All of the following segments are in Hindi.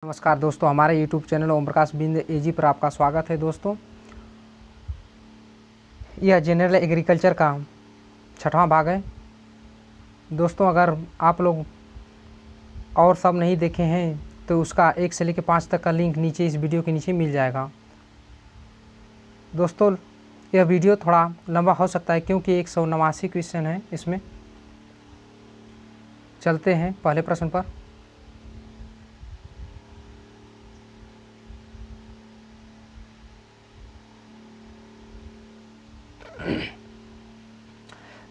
नमस्कार दोस्तों, हमारे YouTube चैनल ओम प्रकाश बिंद एजी पर आपका स्वागत है। दोस्तों, यह जनरल एग्रीकल्चर का 6वां भाग है। दोस्तों, अगर आप लोग और सब नहीं देखे हैं तो उसका 1 से लेकर 5 तक का लिंक नीचे इस वीडियो के नीचे मिल जाएगा। दोस्तों, यह वीडियो थोड़ा लंबा हो सकता है क्योंकि 189 क्वेश्चन है इसमें। चलते हैं पहले प्रश्न पर।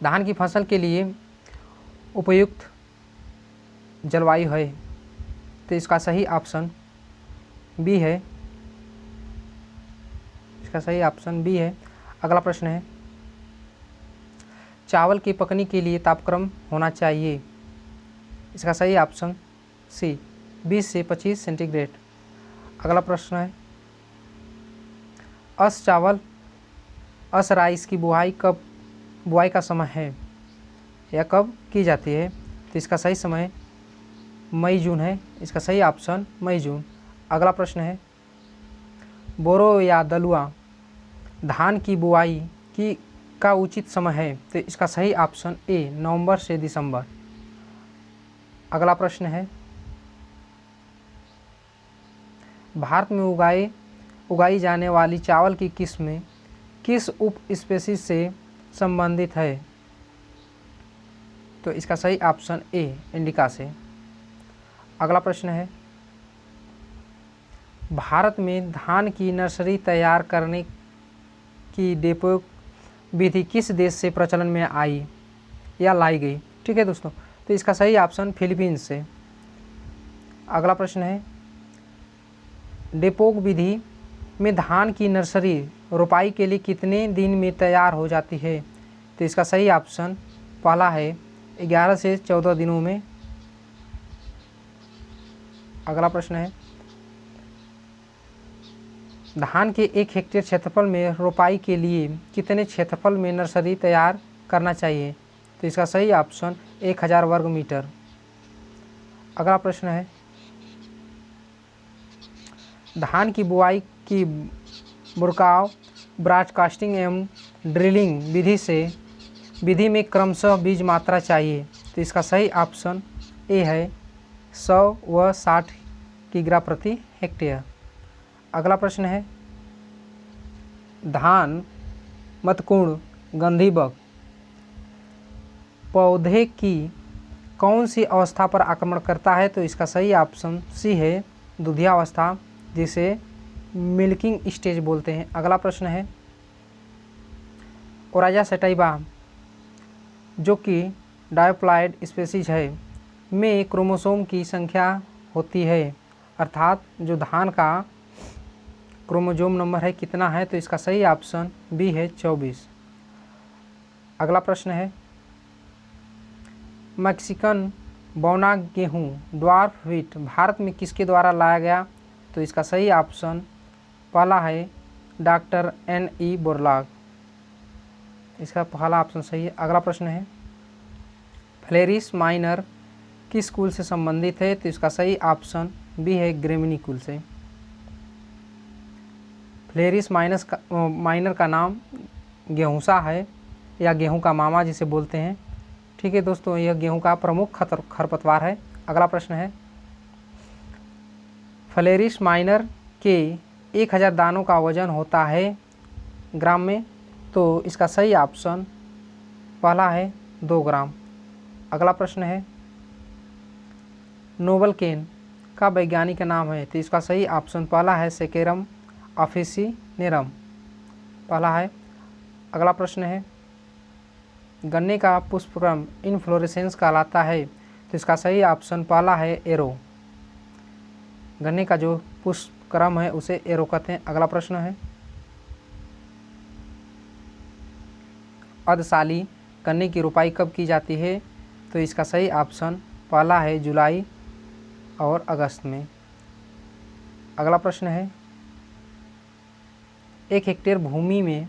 धान की फसल के लिए उपयुक्त जलवायु है, तो इसका सही ऑप्शन बी है। इसका सही ऑप्शन बी है। अगला प्रश्न है, चावल की पकने के लिए तापक्रम होना चाहिए। इसका सही ऑप्शन सी 20 से 25 सेंटीग्रेड। अगला प्रश्न है, अस राइस की बुआई का समय है या कब की जाती है। तो इसका सही समय मई जून है। इसका सही ऑप्शन मई जून। अगला प्रश्न है, बोरो या दलुआ धान की बुआई का उचित समय है। तो इसका सही ऑप्शन ए नवंबर से दिसंबर। अगला प्रश्न है, भारत में उगाई जाने वाली चावल की किस्में किस उप स्पीशीज से संबंधित है। तो इसका सही ऑप्शन ए इंडिका से। अगला प्रश्न है, भारत में धान की नर्सरी तैयार करने की डेपो विधि किस देश से प्रचलन में आई या लाई गई। ठीक है दोस्तों, तो इसका सही ऑप्शन फिलीपींस से। अगला प्रश्न है, डेपोक विधि में धान की नर्सरी रोपाई के लिए कितने दिन में तैयार हो जाती है। तो इसका सही ऑप्शन पहला है 11 से 14 दिनों में। अगला प्रश्न है, धान के 1 हेक्टेयर क्षेत्रफल में रोपाई के लिए कितने क्षेत्रफल में नर्सरी तैयार करना चाहिए। तो इसका सही ऑप्शन 1000 वर्ग मीटर। अगला प्रश्न है, धान की बुआई की बुरकाव ब्रॉडकास्टिंग एवं ड्रिलिंग विधि में क्रमशः बीज मात्रा चाहिए। तो इसका सही ऑप्शन ए है 100 व 60 किग्रा प्रति हेक्टेयर। अगला प्रश्न है, धान मतकुण गंधीबग पौधे की कौन सी अवस्था पर आक्रमण करता है। तो इसका सही ऑप्शन सी है दुधिया अवस्था, जिसे मिल्किंग स्टेज बोलते हैं। अगला प्रश्न है, ओराजा सटाइवा जो कि डायोप्लाइड स्पीशीज है में क्रोमोसोम की संख्या होती है, अर्थात जो धान का क्रोमोसोम नंबर है कितना है। तो इसका सही ऑप्शन बी है 24। अगला प्रश्न है, मैक्सिकन बौना गेहूँ ड्वार्फ व्हीट भारत में किसके द्वारा लाया गया। तो इसका सही ऑप्शन पहला है डॉक्टर N.E. बोरलॉग। इसका पहला ऑप्शन सही है। अगला प्रश्न है, फ्लेरिस माइनर किस कुल से संबंधित है। तो इसका सही ऑप्शन बी है ग्रेमिनी कुल से। फ्लेरिस माइनर का नाम गेहूँसा है या गेहूं का मामा जिसे बोलते हैं। ठीक है दोस्तों, यह गेहूं का प्रमुख खरपतवार है। अगला प्रश्न है, फ्लेरिस माइनर के 1000 दानों का वजन होता है ग्राम में। तो इसका सही ऑप्शन पहला है 2 ग्राम। अगला प्रश्न है, नोबल केन का वैज्ञानिक नाम है। तो इसका सही ऑप्शन पहला है सेकेरम ऑफिसिनेरम, पहला है। अगला प्रश्न है, गन्ने का पुष्पक्रम इनफ्लोरेसेंस कहलाता है। तो इसका सही ऑप्शन पहला है एरो। गन्ने का जो पुष्पक्रम है उसे एरो कहते हैं। अगला प्रश्न है, अर्धशाली गन्ने की रोपाई कब की जाती है। तो इसका सही ऑप्शन पहला है जुलाई और अगस्त में। अगला प्रश्न है, 1 हेक्टेयर भूमि में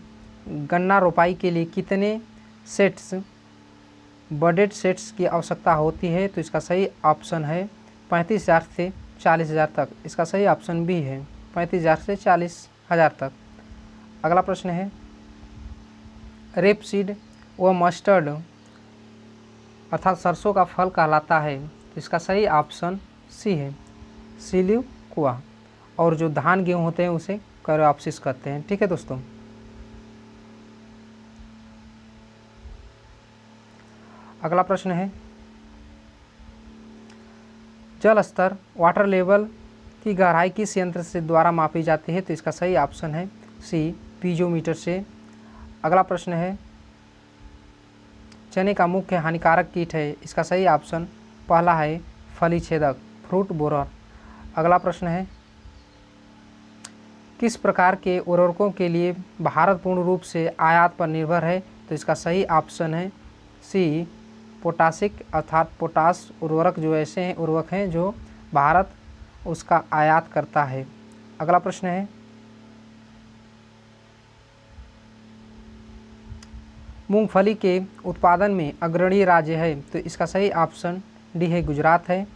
गन्ना रोपाई के लिए कितने बडेड सेट्स की आवश्यकता होती है। तो इसका सही ऑप्शन है 35,000 से 40,000 तक। इसका सही ऑप्शन बी है, 35,000 से 40,000 तक। अगला प्रश्न है, रेपसीड व मस्टर्ड अर्थात सरसों का फल कहलाता है, तो इसका सही ऑप्शन सी है, सिलिकुआ। और जो धान गेहूँ होते हैं उसे कोरियोप्सिस कहते हैं। ठीक है दोस्तों। अगला प्रश्न है, जल स्तर वाटर लेवल की गहराई किस यंत्र से द्वारा मापी जाती है, तो इसका सही ऑप्शन है सी, पीजोमीटर से। अगला प्रश्न है, चने का मुख्य हानिकारक कीट है, इसका सही ऑप्शन पहला है फली छेदक, फ्रूट बोरर। अगला प्रश्न है, किस प्रकार के उर्वरकों के लिए भारत पूर्ण रूप से आयात पर निर्भर है, तो इसका सही ऑप्शन है सी, पोटासिक अर्थात पोटास उर्वरक। जो ऐसे हैं उर्वरक हैं जो भारत उसका आयात करता है। अगला प्रश्न है, मूंगफली के उत्पादन में अग्रणी राज्य है, तो इसका सही ऑप्शन डी है, गुजरात है।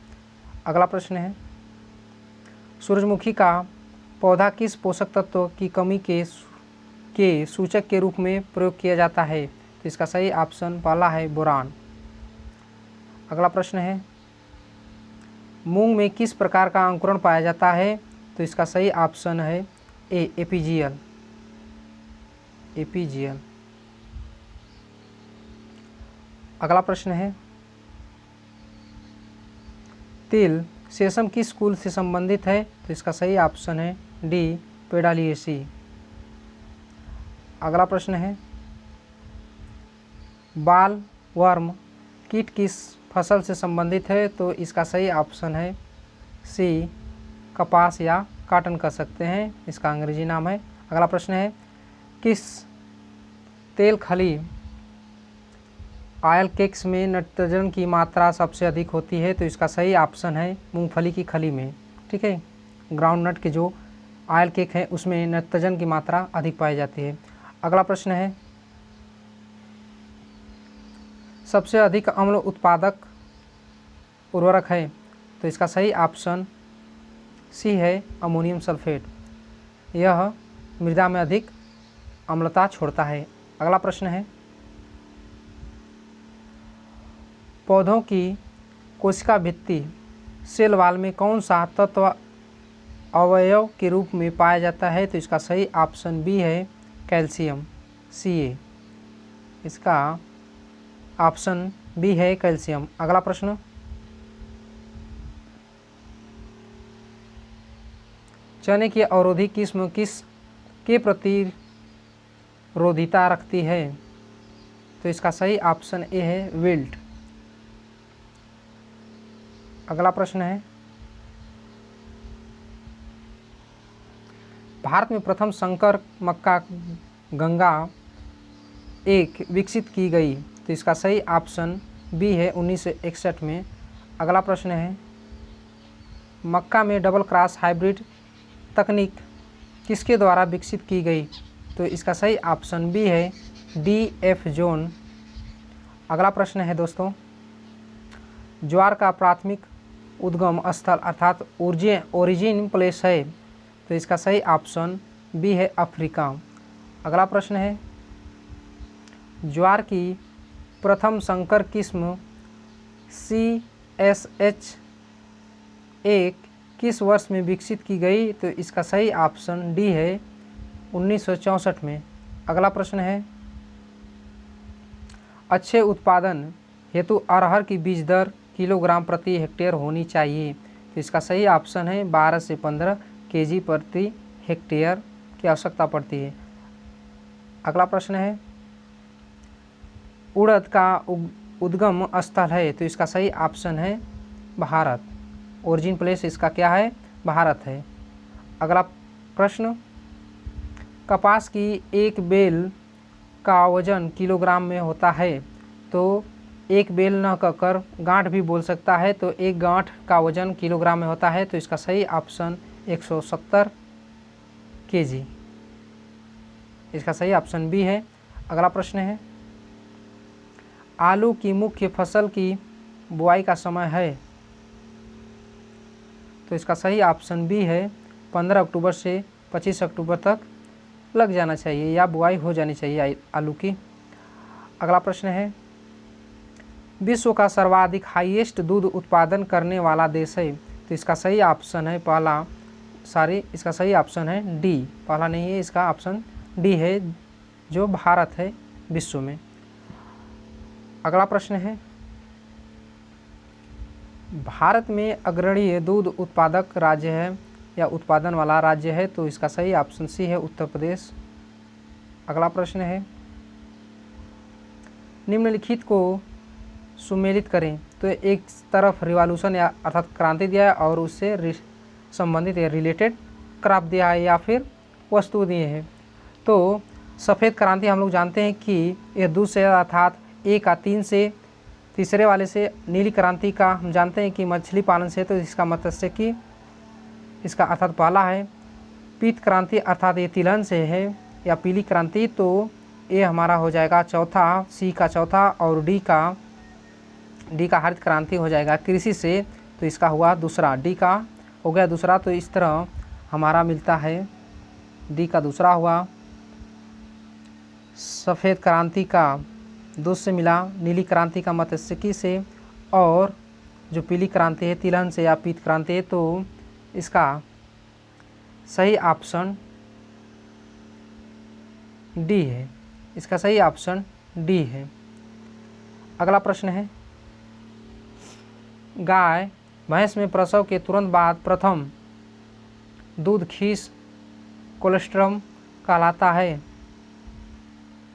अगला प्रश्न है, सूरजमुखी का पौधा किस पोषक तत्व की कमी के सूचक के रूप में प्रयोग किया जाता है, तो इसका सही ऑप्शन पहला है, बोरान। अगला प्रश्न है, मूंग में किस प्रकार का अंकुरण पाया जाता है, तो इसका सही ऑप्शन है ए, एपीजियल। अगला प्रश्न है, तिल सेसम किस कुल से संबंधित है, तो इसका सही ऑप्शन है डी, पेडालिएसी। अगला प्रश्न है, बाल वर्म कीट किस फसल से संबंधित है, तो इसका सही ऑप्शन है सी, कपास या काटन कह सकते हैं, इसका अंग्रेजी नाम है। अगला प्रश्न है, किस तेल खली ऑयल केक्स में नाइट्रोजन की मात्रा सबसे अधिक होती है, तो इसका सही ऑप्शन है मूंगफली की खली में। ठीक है, ग्राउंड नट के जो ऑयल केक है उसमें नाइट्रोजन की मात्रा अधिक पाई जाती है। अगला प्रश्न है, सबसे अधिक अम्ल उत्पादक उर्वरक है, तो इसका सही ऑप्शन सी है, अमोनियम सल्फेट। यह मृदा में अधिक अम्लता छोड़ता है। अगला प्रश्न है, पौधों की कोशिका भित्ति सेल वाल में कौन सा तत्व अवयव के रूप में पाया जाता है, तो इसका सही ऑप्शन बी है, कैल्शियम, Ca। इसका ऑप्शन बी है, कैल्शियम। अगला प्रश्न, चने की अवरोधी किस्म किस के प्रतिरोधिता रखती है, तो इसका सही ऑप्शन ए है, विल्ट। अगला प्रश्न है, भारत में प्रथम संकर मक्का गंगा एक विकसित की गई, तो इसका सही ऑप्शन बी है, 1961 में। अगला प्रश्न है, मक्का में डबल क्रॉस हाइब्रिड तकनीक किसके द्वारा विकसित की गई, तो इसका सही ऑप्शन बी है, DF जोन। अगला प्रश्न है दोस्तों, ज्वार का प्राथमिक उद्गम स्थल अर्थात ओरिजिन प्लेस है, तो इसका सही ऑप्शन बी है, अफ्रीका। अगला प्रश्न है, ज्वार की प्रथम संकर किस्म CSH1 किस वर्ष में विकसित की गई, तो इसका सही ऑप्शन डी है, 1964 में। अगला प्रश्न है, अच्छे उत्पादन हेतु अरहर की बीज दर किलोग्राम प्रति हेक्टेयर होनी चाहिए, तो इसका सही ऑप्शन है 12 से 15 केजी प्रति हेक्टेयर की आवश्यकता पड़ती है। अगला प्रश्न है, उड़द का उद्गम स्थल है, तो इसका सही ऑप्शन है भारत, ओरिजिन प्लेस इसका क्या है, भारत है। अगला प्रश्न, कपास की एक बेल का वजन किलोग्राम में होता है, तो एक बेल न कहकर गांठ भी बोल सकता है, तो एक गांठ का वजन किलोग्राम में होता है, तो इसका सही ऑप्शन 170 केजी, इसका सही ऑप्शन बी है। अगला प्रश्न है, आलू की मुख्य फसल की बुआई का समय है, तो इसका सही ऑप्शन बी है, 15 अक्टूबर से 25 अक्टूबर तक लग जाना चाहिए या बुआई हो जानी चाहिए आलू की। अगला प्रश्न है, विश्व का सर्वाधिक हाईएस्ट दूध उत्पादन करने वाला देश है, तो इसका सही ऑप्शन है इसका सही ऑप्शन है डी, पहला नहीं है, इसका ऑप्शन डी है जो भारत है विश्व में। अगला प्रश्न है, भारत में अग्रणी दूध उत्पादक राज्य है या उत्पादन वाला राज्य है, तो इसका सही ऑप्शन सी है उत्तर प्रदेश। अगला प्रश्न है, निम्नलिखित को सुमेलित करें, तो एक तरफ रिवॉल्यूशन या अर्थात क्रांति दिया है और उससे संबंधित या रिलेटेड क्रॉप दिया है या फिर वस्तु दिए हैं। तो सफ़ेद क्रांति हम लोग जानते हैं कि यह दूसरे अर्थात ए का 3 से, तीसरे वाले से नीली क्रांति का हम जानते हैं कि मछली पालन से, तो इसका मत्स्य की इसका अर्थात पहला है। पीत क्रांति अर्थात ये तिलहन से है या पीली क्रांति, तो ये हमारा हो जाएगा चौथा, सी का चौथा, और डी का हरित क्रांति हो जाएगा कृषि से, तो इसका हुआ दूसरा, डी का हो गया दूसरा। तो इस तरह हमारा मिलता है डी का दूसरा हुआ, सफ़ेद क्रांति का दूध से मिला, नीली क्रांति का मत्स्यिकी से, और जो पीली क्रांति है तिलहन से या पीत क्रांति है, तो इसका सही ऑप्शन डी है, इसका सही ऑप्शन डी है। अगला प्रश्न है, गाय भैंस में प्रसव के तुरंत बाद प्रथम दूध खीस कोलेस्ट्रम कहलाता है,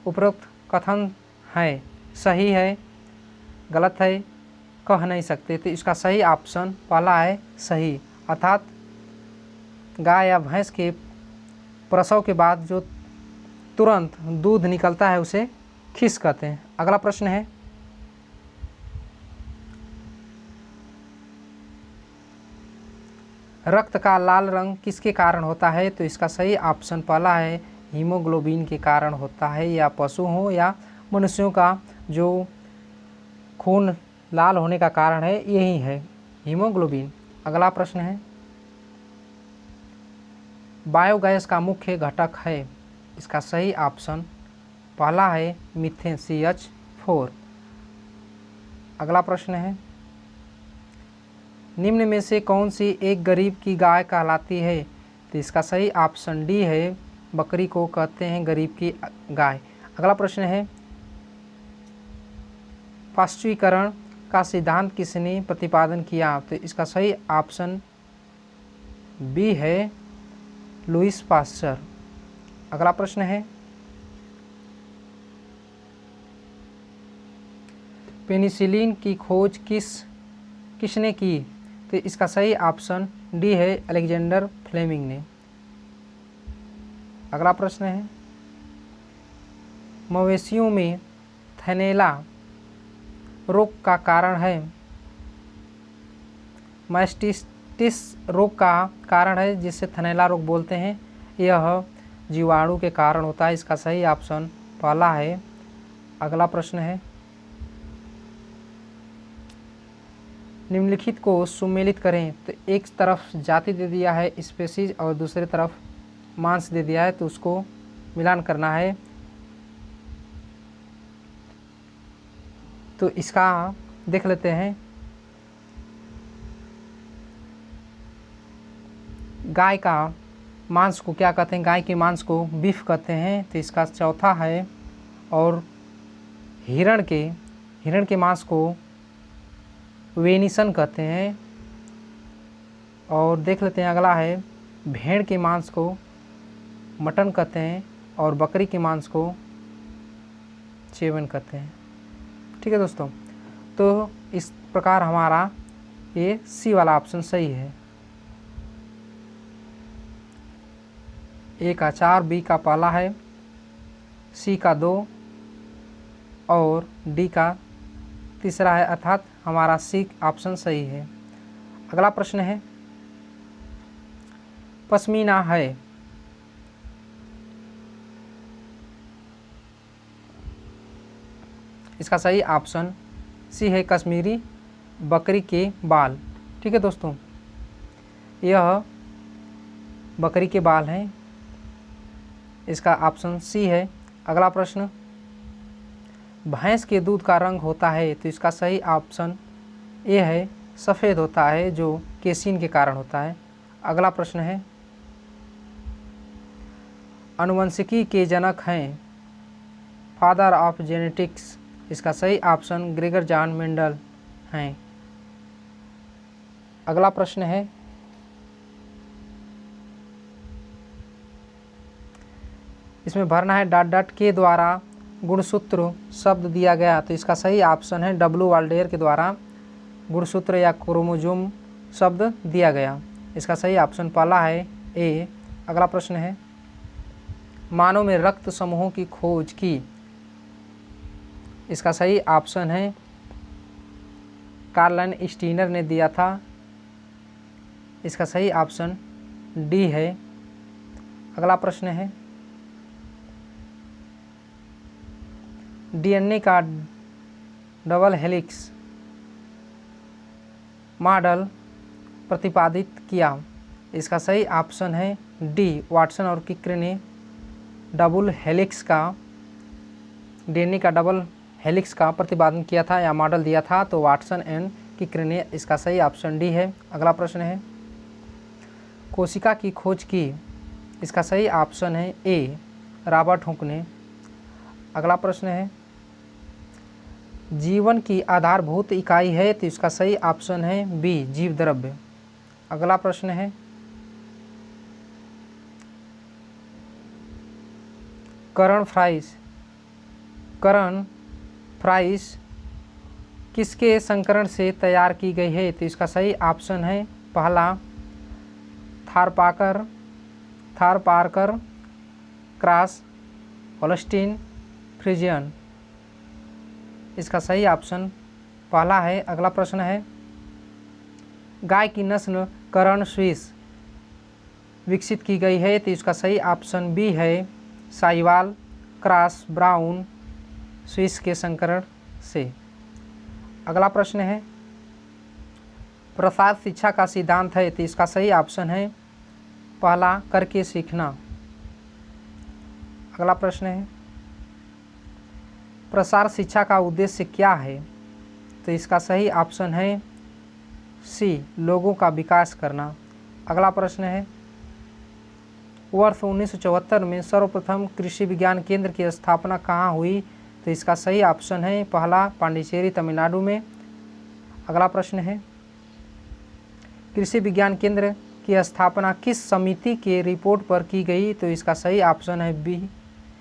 उपरोक्त कथन है सही है गलत है, कह नहीं सकते, तो इसका सही ऑप्शन पहला है सही, अर्थात गाय या भैंस के प्रसव के बाद जो तुरंत दूध निकलता है उसे खीस कहते हैं। अगला प्रश्न है, रक्त का लाल रंग किसके कारण होता है, तो इसका सही ऑप्शन पहला है हीमोग्लोबिन के कारण होता है, या पशु हो या मनुष्यों का जो खून लाल होने का कारण है यही है हीमोग्लोबिन। अगला प्रश्न है, बायोगैस का मुख्य घटक है, इसका सही ऑप्शन पहला है मीथेन CH4। अगला प्रश्न है, निम्न में से कौन सी एक गरीब की गाय कहलाती है, तो इसका सही ऑप्शन डी है, बकरी को कहते हैं गरीब की गाय। अगला प्रश्न है, पाश्चुरीकरण का सिद्धांत किसने प्रतिपादन किया, तो इसका सही ऑप्शन बी है लुईस पाश्चर। अगला प्रश्न है, पेनिसिलिन की खोज किसने की, तो इसका सही ऑप्शन डी है अलेक्जेंडर फ्लेमिंग ने। अगला प्रश्न है, मवेशियों में थनैला रोग का कारण है, मास्टिटिस रोग का कारण है जिससे थनैला रोग बोलते हैं, यह जीवाणु के कारण होता है, इसका सही ऑप्शन पहला है। अगला प्रश्न है, निम्नलिखित को सुमेलित करें, तो एक तरफ जाति दे दिया है स्पेसीज और दूसरी तरफ मांस दे दिया है, तो उसको मिलान करना है। तो इसका देख लेते हैं, गाय का मांस को क्या कहते हैं, गाय के मांस को बीफ कहते हैं, तो इसका चौथा है। और हिरण के मांस को वेनिसन कहते हैं। और देख लेते हैं अगला है, भेड़ के मांस को मटन कहते हैं और बकरी के मांस को चेवन कहते हैं। ठीक है दोस्तों, तो इस प्रकार हमारा ये सी वाला ऑप्शन सही है। ए का 4, बी का पहला है, सी का 2 और डी का तीसरा है, अर्थात हमारा सी ऑप्शन सही है। अगला प्रश्न है, पश्मीना है इसका सही ऑप्शन सी है कश्मीरी बकरी के बाल। ठीक है दोस्तों, यह बकरी के बाल हैं, इसका ऑप्शन सी है। अगला प्रश्न, भैंस के दूध का रंग होता है, तो इसका सही ऑप्शन ए है, सफ़ेद होता है, जो केसिन के कारण होता है। अगला प्रश्न है, आनुवंशिकी के जनक हैं, फादर ऑफ जेनेटिक्स, इसका सही ऑप्शन ग्रेगर जॉन मेंडल हैं। अगला प्रश्न है, इसमें भरना है डॉट डॉट के द्वारा गुणसूत्र शब्द दिया गया, तो इसका सही ऑप्शन है डब्ल्यू वाल्डेयर के द्वारा गुणसूत्र या क्रोमोजोम शब्द दिया गया। इसका सही ऑप्शन पहला है ए। अगला प्रश्न है, मानव में रक्त समूहों की खोज की, इसका सही ऑप्शन है कार्लन स्टीनर ने दिया था, इसका सही ऑप्शन डी है। अगला प्रश्न है, डीएनए का डबल हेलिक्स मॉडल प्रतिपादित किया, इसका सही ऑप्शन है डी, वाटसन और किक्रे ने डबल हेलिक्स का डीएनए का डबल हेलिक्स का प्रतिपादन किया था या मॉडल दिया था, तो वाटसन एंड किक्रे ने, इसका सही ऑप्शन डी है। अगला प्रश्न है, कोशिका की खोज की, इसका सही ऑप्शन है ए, रॉबर्ट हुक ने। अगला प्रश्न है, जीवन की आधारभूत इकाई है, तो इसका सही ऑप्शन है बी, जीव द्रव्य। अगला प्रश्न है, करण फ्राइस किसके संकरण से तैयार की गई है, तो इसका सही ऑप्शन है पहला थारपारकर क्रॉस होल्स्टीन फ्रिजियन, इसका सही ऑप्शन पहला है। अगला प्रश्न है, गाय की नस्ल करण स्विस विकसित की गई है, तो इसका सही ऑप्शन बी है, साहिवाल क्रॉस ब्राउन स्विस के संकरण से। अगला प्रश्न है, प्रसार शिक्षा का सिद्धांत है, तो इसका सही ऑप्शन है पहला, करके सीखना। अगला प्रश्न है, प्रसार शिक्षा का उद्देश्य क्या है, तो इसका सही ऑप्शन है सी, लोगों का विकास करना। अगला प्रश्न है, वर्ष 1974 में सर्वप्रथम कृषि विज्ञान केंद्र की स्थापना कहाँ हुई, तो इसका सही ऑप्शन है पहला, पांडिचेरी तमिलनाडु में। अगला प्रश्न है, कृषि विज्ञान केंद्र की स्थापना किस समिति के रिपोर्ट पर की गई, तो इसका सही ऑप्शन है बी,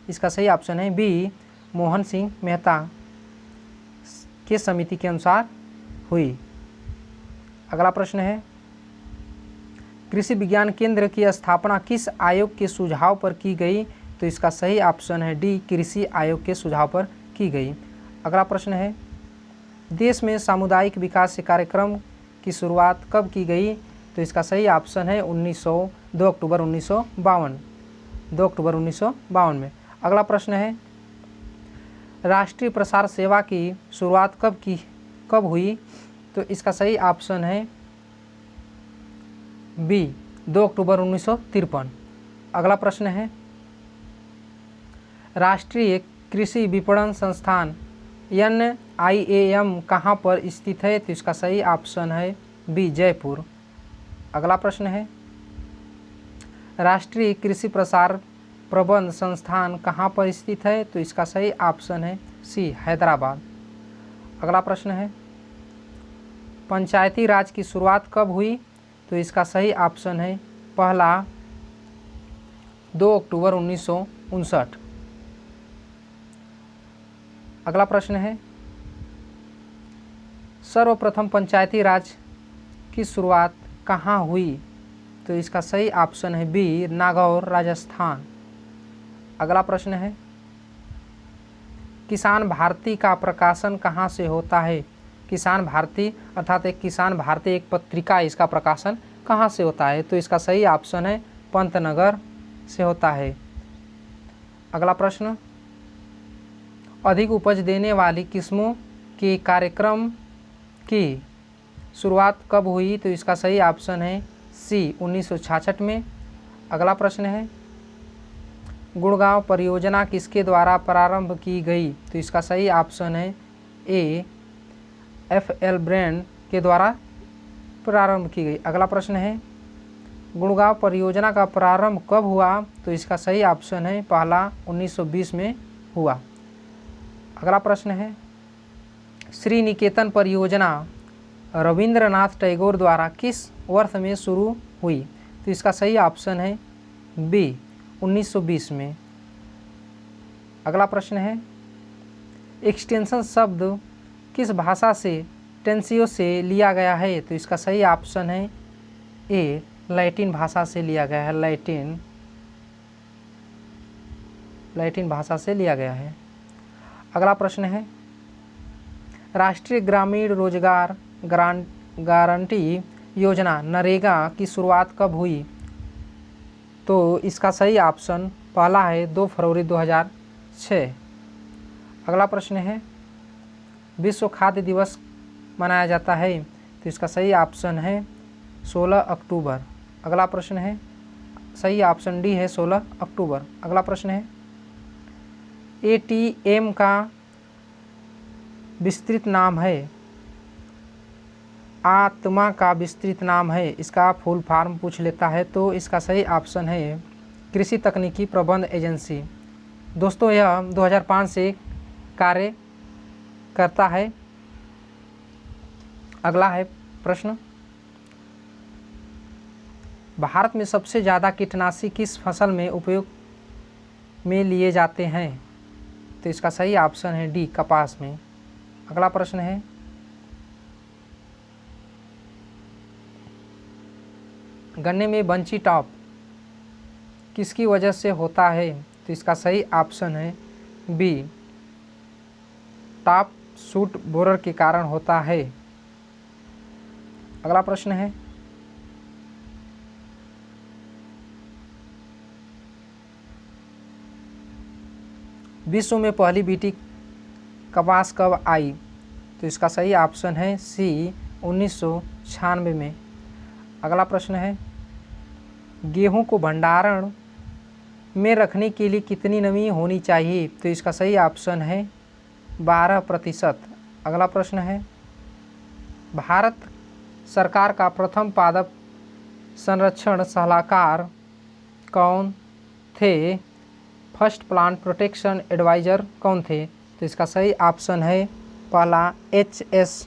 इसका सही ऑप्शन है बी, मोहन सिंह मेहता के समिति के अनुसार हुई। अगला प्रश्न है, कृषि विज्ञान केंद्र की स्थापना किस आयोग के सुझाव पर की गई, तो इसका सही ऑप्शन है डी, कृषि आयोग के सुझाव पर की गई। अगला प्रश्न है, देश में सामुदायिक विकास कार्यक्रम की शुरुआत कब की गई, तो इसका सही ऑप्शन है 2 अक्टूबर 1952 में। अगला प्रश्न है, राष्ट्रीय प्रसार सेवा की शुरुआत कब हुई, तो इसका सही ऑप्शन है बी, 2 अक्टूबर 1953। अगला प्रश्न है, राष्ट्रीय कृषि विपणन संस्थान NIAM कहाँ पर स्थित है, तो इसका सही ऑप्शन है बी, जयपुर। अगला प्रश्न है, राष्ट्रीय कृषि प्रसार प्रबंध संस्थान कहाँ पर स्थित है, तो इसका सही ऑप्शन है सी, हैदराबाद। अगला प्रश्न है, पंचायती राज की शुरुआत कब हुई, तो इसका सही ऑप्शन है पहला, 2 अक्टूबर 1959। अगला प्रश्न है, सर्वप्रथम पंचायती राज की शुरुआत कहाँ हुई, तो इसका सही ऑप्शन है बी, नागौर राजस्थान। अगला प्रश्न है, किसान भारती का प्रकाशन कहाँ से होता है, किसान भारती अर्थात किसान भारती एक पत्रिका, इसका प्रकाशन कहाँ से होता है, तो इसका सही ऑप्शन है पंतनगर से होता है। अगला प्रश्न, अधिक उपज देने वाली किस्मों के कार्यक्रम की शुरुआत कब हुई, तो इसका सही ऑप्शन है सी 1966 में। अगला प्रश्न है, गुड़गांव परियोजना किसके द्वारा प्रारंभ की गई? तो इसका सही ऑप्शन है ए, F.L. ब्रेन के द्वारा प्रारंभ की गई। अगला प्रश्न है, गुड़गांव परियोजना का प्रारंभ कब हुआ? तो इसका सही ऑप्शन है पहला 1920 में हुआ। अगला प्रश्न है, श्री निकेतन परियोजना रविंद्रनाथ टैगोर द्वारा किस वर्ष में शुरू हुई? तो इसका सही ऑप्शन है बी, 1920 में। अगला प्रश्न है, एक्सटेंशन शब्द किस भाषा से टेंसियो से लिया गया है? तो इसका सही ऑप्शन है ए, लैटिन भाषा से लिया गया है। लैटिन भाषा से लिया गया है। अगला प्रश्न है, राष्ट्रीय ग्रामीण रोजगार गारंटी योजना नरेगा की शुरुआत कब हुई? तो इसका सही ऑप्शन पहला है 2 फरवरी 2006। अगला प्रश्न है, विश्व खाद्य दिवस मनाया जाता है? तो इसका सही ऑप्शन है 16 अक्टूबर। अगला प्रश्न है, सही ऑप्शन डी है 16 अक्टूबर। अगला प्रश्न है, ATM का विस्तृत नाम है? आत्मा का विस्तृत नाम है, इसका फुल फॉर्म पूछ लेता है तो इसका सही ऑप्शन है कृषि तकनीकी प्रबंध एजेंसी। दोस्तों यह 2005 से कार्य करता है। अगला है प्रश्न, भारत में सबसे ज़्यादा कीटनाशी किस फसल में उपयोग में लिए जाते हैं? तो इसका सही ऑप्शन है डी, कपास में। अगला प्रश्न है, गन्ने में बंची टॉप किसकी वजह से होता है? तो इसका सही ऑप्शन है बी, टॉप शूट बोरर के कारण होता है। अगला प्रश्न है, विश्व में पहली बीटी कपास कब आई? तो इसका सही ऑप्शन है सी, 1996 में। अगला प्रश्न है, गेहूं को भंडारण में रखने के लिए कितनी नमी होनी चाहिए? तो इसका सही ऑप्शन है 12%। अगला प्रश्न है, भारत सरकार का प्रथम पादप संरक्षण सलाहकार कौन थे? फर्स्ट प्लांट प्रोटेक्शन एडवाइज़र कौन थे? तो इसका सही ऑप्शन है पहला HS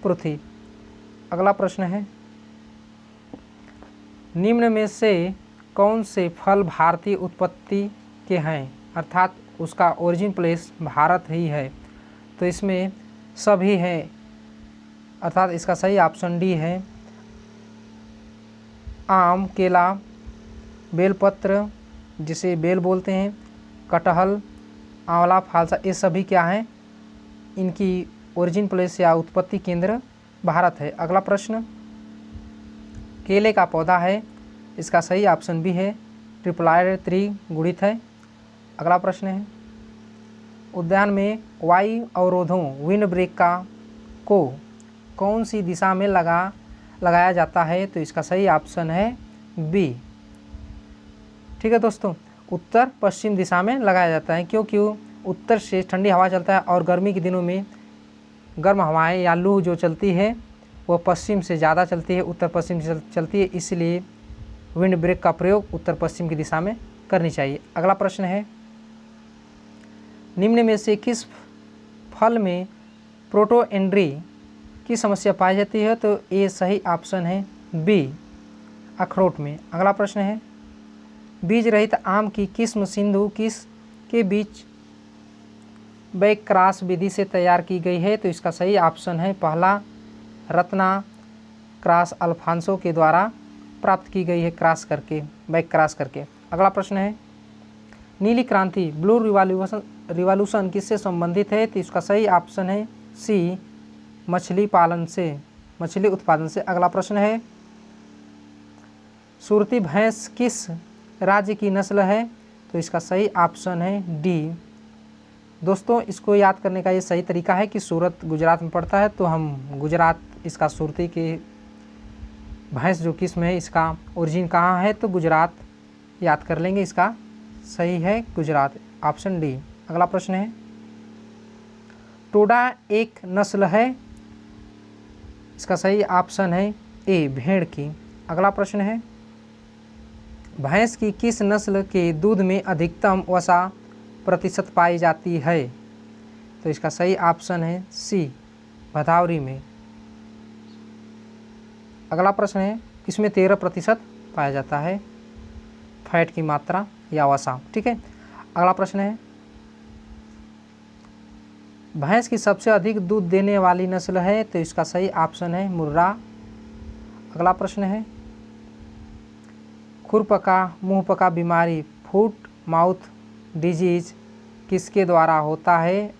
पृथ्वी। अगला प्रश्न है, निम्न में से कौन से फल भारतीय उत्पत्ति के हैं, अर्थात उसका ओरिजिन प्लेस भारत ही है? तो इसमें सभी हैं, अर्थात इसका सही ऑप्शन डी है आम, केला, बेलपत्र जिसे बेल बोलते हैं, कटहल, आंवला, फालसा, ये सभी क्या हैं? इनकी ओरिजिन प्लेस या उत्पत्ति केंद्र भारत है। अगला प्रश्न, केले का पौधा है? इसका सही ऑप्शन भी है ट्रिप्लाइड त्रिगुणित है। अगला प्रश्न है, उद्यान में वायु अवरोधों विंड ब्रेक को कौन सी दिशा में लगाया जाता है? तो इसका सही ऑप्शन है बी। ठीक है दोस्तों, उत्तर पश्चिम दिशा में लगाया जाता है, क्योंकि उत्तर से ठंडी हवा चलता है और गर्मी के दिनों में गर्म हवाएं या लू जो चलती है वह पश्चिम से ज़्यादा चलती है, उत्तर पश्चिम से चलती है, इसलिए विंड ब्रेक का प्रयोग उत्तर पश्चिम की दिशा में करनी चाहिए। अगला प्रश्न है, निम्न में से किस फल में प्रोटोएंड्री की समस्या पाई जाती है? तो ये सही ऑप्शन है बी, अखरोट में। अगला प्रश्न है, बीज रहित आम की किस्म सिंधु किस के बीच बैक क्रॉस विधि से तैयार की गई है? तो इसका सही ऑप्शन है पहला रत्ना क्रॉस अल्फांसो के द्वारा प्राप्त की गई है, क्रॉस करके, बैक क्रॉस करके। अगला प्रश्न है, नीली क्रांति ब्लू रिवॉल्यूशन किससे संबंधित है? तो इसका सही ऑप्शन है सी, मछली उत्पादन से। अगला प्रश्न है, सुरती भैंस किस राज्य की नस्ल है? तो इसका सही ऑप्शन है डी। दोस्तों इसको याद करने का ये सही तरीका है कि सूरत गुजरात में पड़ता है, तो हम गुजरात इसका सुरती के भैंस जो किस्म है इसका ओरिजिन कहाँ है, तो गुजरात याद कर लेंगे, इसका सही है गुजरात, ऑप्शन डी। अगला प्रश्न है टोडा एक नस्ल है, इसका सही ऑप्शन है ए भेड़ की। अगला प्रश्न है भैंस की किस नस्ल के दूध में अधिकतम वसा प्रतिशत पाई जाती है, तो इसका सही ऑप्शन है सी भदावरी में। अगला प्रश्न है किसमें 13% पाया जाता है फैट की मात्रा या वसा, ठीक है। अगला प्रश्न है भैंस की सबसे अधिक दूध देने वाली नस्ल है, तो इसका सही ऑप्शन है मुर्रा। अगला प्रश्न है खुरपका मुंहपका बीमारी फुट माउथ डिजीज किसके द्वारा होता है,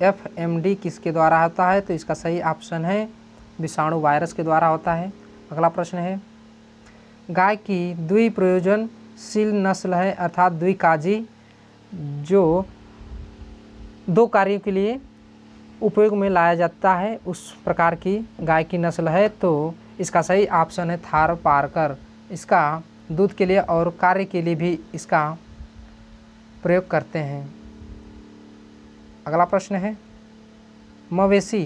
FMD किसके द्वारा होता है, तो इसका सही ऑप्शन है विषाणु वायरस के द्वारा होता है। अगला प्रश्न है गाय की द्विप्रयोजनशील नस्ल है अर्थात द्विकाजी जो 2 कार्यों के लिए उपयोग में लाया जाता है, उस प्रकार की गाय की नस्ल है, तो इसका सही ऑप्शन है थारपारकर। इसका दूध के लिए और कार्य के लिए भी इसका प्रयोग करते हैं। अगला प्रश्न है मवेशी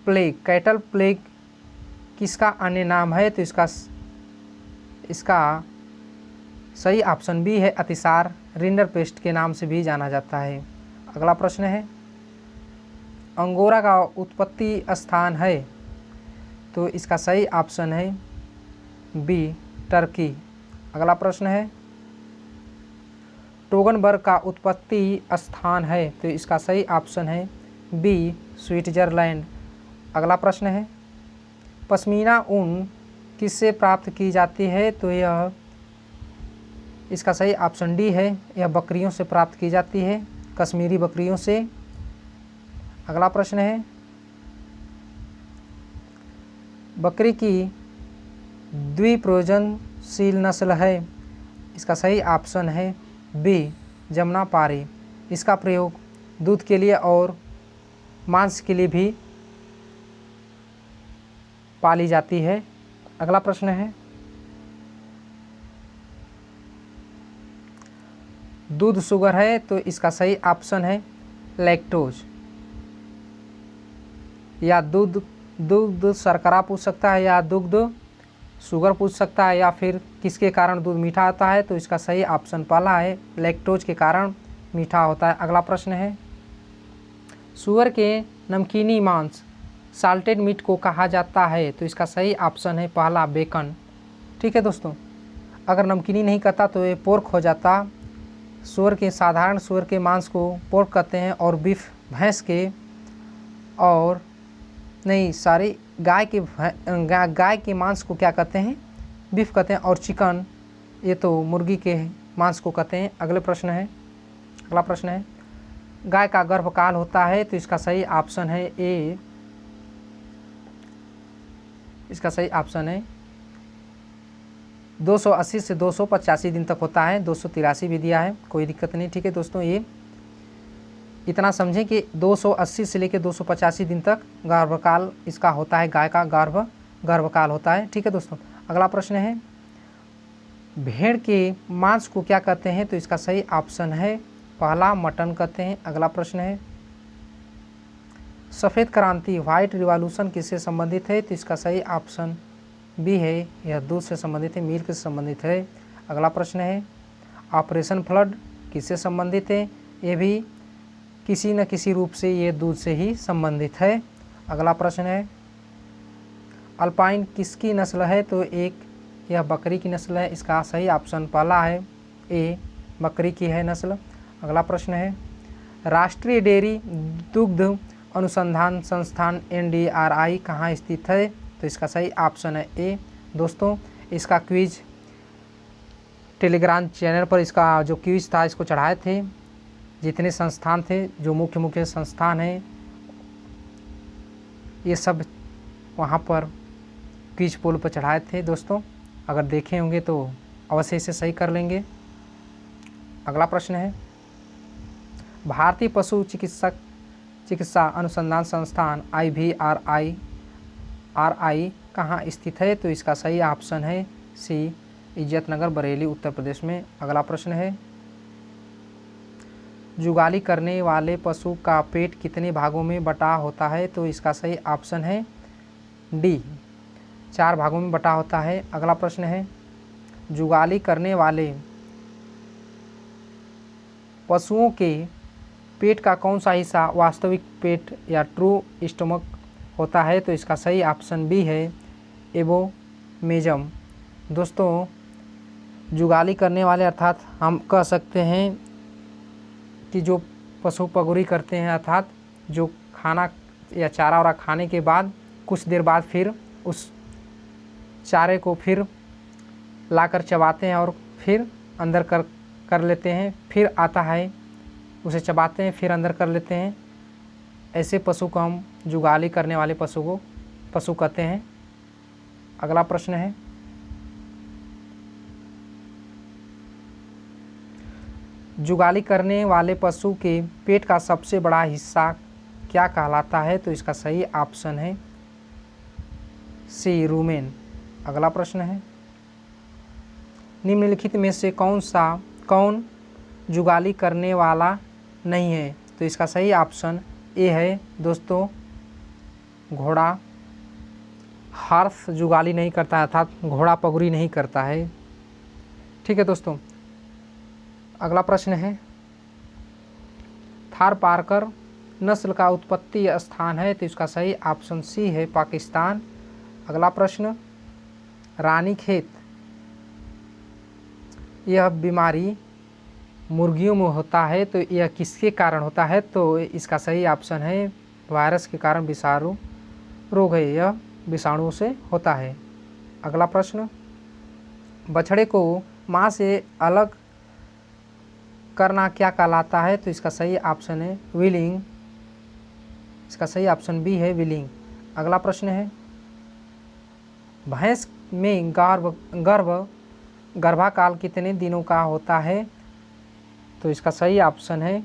प्लेग कैटल प्लेग किसका अन्य नाम है, तो इसका सही ऑप्शन बी है अतिसार, रिंडर पेस्ट के नाम से भी जाना जाता है। अगला प्रश्न है अंगोरा का उत्पत्ति स्थान है, तो इसका सही ऑप्शन है बी टर्की। अगला प्रश्न है टोगनबर्ग का उत्पत्ति स्थान है, तो इसका सही ऑप्शन है बी स्विट्जरलैंड। अगला प्रश्न है पश्मीना ऊन किससे प्राप्त की जाती है, तो यह इसका सही ऑप्शन डी है, यह बकरियों से प्राप्त की जाती है, कश्मीरी बकरियों से। अगला प्रश्न है बकरी की द्विप्रयोजनशील नस्ल है, इसका सही ऑप्शन है बी जमुनापारी। इसका प्रयोग दूध के लिए और मांस के लिए भी पाली जाती है। अगला प्रश्न है दूध शुगर है, तो इसका सही ऑप्शन है लैक्टोज। या दूध शर्करा पूछ सकता है, या दुग्ध शुगर पूछ सकता है, या फिर किसके कारण दूध मीठा आता है, तो इसका सही ऑप्शन पहला है लैक्टोज के कारण मीठा होता है। अगला प्रश्न है सुअर के नमकीनी मांस साल्टेड मीट को कहा जाता है, तो इसका सही ऑप्शन है पहला बेकन। ठीक है दोस्तों, अगर नमकीनी नहीं कहता तो ये पोर्क हो जाता। साधारण सुअर के मांस को पोर्क कहते हैं, और बीफ भैंस के और नहीं सारी गाय के मांस को क्या कहते हैं, बीफ कहते हैं, और चिकन ये तो मुर्गी के मांस को कहते हैं। अगला प्रश्न है गाय का गर्भकाल होता है, तो इसका सही ऑप्शन है ए, इसका सही ऑप्शन है 280 से 285 दिन तक होता है, 283 भी दिया है, कोई दिक्कत नहीं। ठीक है दोस्तों, ये इतना समझें कि 280 से लेकर 285 दिन तक गर्भकाल इसका होता है, गाय का गर्भकाल होता है। ठीक है दोस्तों, अगला प्रश्न है भेड़ के मांस को क्या कहते हैं, तो इसका सही ऑप्शन है पहला मटन कहते हैं। अगला प्रश्न है सफ़ेद क्रांति व्हाइट रिवॉल्यूशन किससे संबंधित है, तो इसका सही ऑप्शन बी है, यह दूध से संबंधित है, मिल्क से संबंधित है। अगला प्रश्न है ऑपरेशन फ्लड किससे संबंधित है, ये भी किसी न किसी रूप से ये दूध से ही संबंधित है। अगला प्रश्न है अल्पाइन किसकी नस्ल है, तो यह बकरी की नस्ल है, इसका सही ऑप्शन पहला है ए, बकरी की है नस्ल। अगला प्रश्न है राष्ट्रीय डेयरी दुग्ध अनुसंधान संस्थान NDRI कहाँ स्थित है, तो इसका सही ऑप्शन है ए। दोस्तों, इसका क्विज टेलीग्राम चैनल पर इसका जो क्विज था इसको चढ़ाए थे, जितने संस्थान थे जो मुख्य संस्थान हैं ये सब वहाँ पर क्विज पोल पर चढ़ाए थे। दोस्तों, अगर देखे होंगे तो अवश्य इसे सही कर लेंगे। अगला प्रश्न है भारतीय पशु चिकित्सा अनुसंधान संस्थान IVRI कहाँ स्थित है? तो इसका सही ऑप्शन है सी, इज्जतनगर बरेली उत्तर प्रदेश में। अगला प्रश्न है, जुगाली करने वाले पशु का पेट कितने भागों में बटा होता है? तो इसका सही ऑप्शन है डी, 4 भागों में बटा होता है। अगला प्रश्न है, जुगाली करने वाले पशुओं के पेट का कौन सा हिस्सा वास्तविक पेट या ट्रू स्टमक होता है? तो इसका सही ऑप्शन बी है एबोमेजम। दोस्तों, जुगाली करने वाले अर्थात हम कह सकते हैं कि जो पशु पगुरी करते हैं, अर्थात जो खाना या चारा वारा खाने के बाद कुछ देर बाद फिर उस चारे को फिर लाकर चबाते हैं और फिर अंदर कर लेते हैं, फिर आता है उसे चबाते हैं, फिर अंदर कर लेते हैं। ऐसे पशु को हम जुगाली करने वाले पशु कहते हैं। अगला प्रश्न है, जुगाली करने वाले पशु के पेट का सबसे बड़ा हिस्सा क्या कहलाता है? तो इसका सही ऑप्शन है सी, रूमेन। अगला प्रश्न है, निम्नलिखित में से कौन जुगाली करने वाला नहीं है? तो इसका सही ऑप्शन ए है दोस्तों, घोड़ा। हॉर्स जुगाली नहीं करता है, अर्थात घोड़ा पगुरी नहीं करता है। ठीक है दोस्तों, अगला प्रश्न है, थारपारकर नस्ल का उत्पत्ति स्थान है? तो इसका सही ऑप्शन सी है, पाकिस्तान। अगला प्रश्न, रानीखेत यह बीमारी मुर्गियों में होता है, तो यह किसके कारण होता है? तो इसका सही ऑप्शन है वायरस के कारण विषाणु रोग है, यह विषाणुओं से होता है। अगला प्रश्न, बछड़े को मां से अलग करना क्या कहलाता है? तो इसका सही ऑप्शन है विलिंग। इसका सही ऑप्शन बी है विलिंग। अगला प्रश्न है, भैंस में गर्भाकाल कितने दिनों का होता है? तो इसका सही ऑप्शन है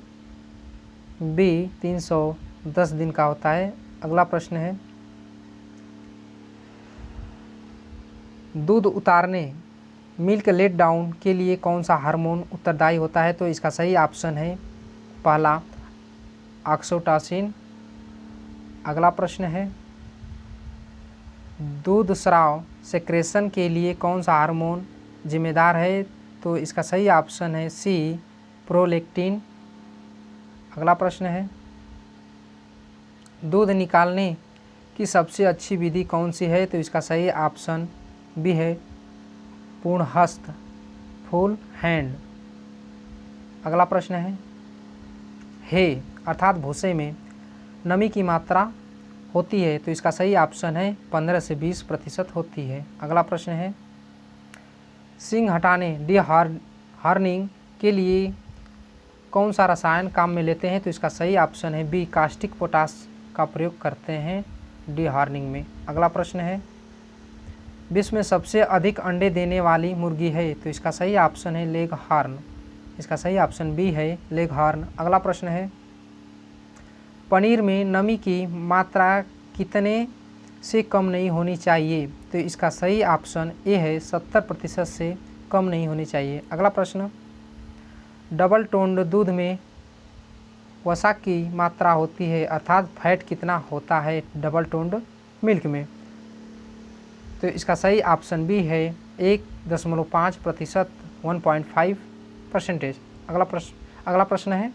बी, 310 दिन का होता है। अगला प्रश्न है, दूध उतारने मिल्क लेट डाउन के लिए कौन सा हार्मोन उत्तरदायी होता है? तो इसका सही ऑप्शन है पहला, ऑक्सीटोसिन। अगला प्रश्न है, दूध स्राव सेक्रेशन के लिए कौन सा हार्मोन जिम्मेदार है? तो इसका सही ऑप्शन है सी, प्रोलैक्टिन। अगला प्रश्न है, दूध निकालने की सबसे अच्छी विधि कौन सी है? तो इसका सही ऑप्शन बी है पूर्ण हस्त, फुल हैंड। अगला प्रश्न है, हे अर्थात भूसे में नमी की मात्रा होती है? तो इसका सही ऑप्शन है 15 से 20% होती है। अगला प्रश्न है, सींग हटाने डिहार्निंग के लिए कौन सा रसायन काम में लेते हैं? तो इसका सही ऑप्शन है बी, कास्टिक पोटाश का प्रयोग करते हैं डिहार्निंग में। अगला प्रश्न है, विश्व में सबसे अधिक अंडे देने वाली मुर्गी है? तो इसका सही ऑप्शन है लेग हॉर्न। इसका सही ऑप्शन बी है लेग हॉर्न। अगला प्रश्न है, पनीर में नमी की मात्रा कितने से कम नहीं होनी चाहिए? तो इसका सही ऑप्शन ए है 70% से कम नहीं होनी चाहिए। अगला प्रश्न, डबल टोन्ड दूध में वसा की मात्रा होती है, अर्थात फैट कितना होता है डबल टोन्ड मिल्क में? तो इसका सही ऑप्शन बी है 1.5%, 1.5%। अगला प्रश्न है,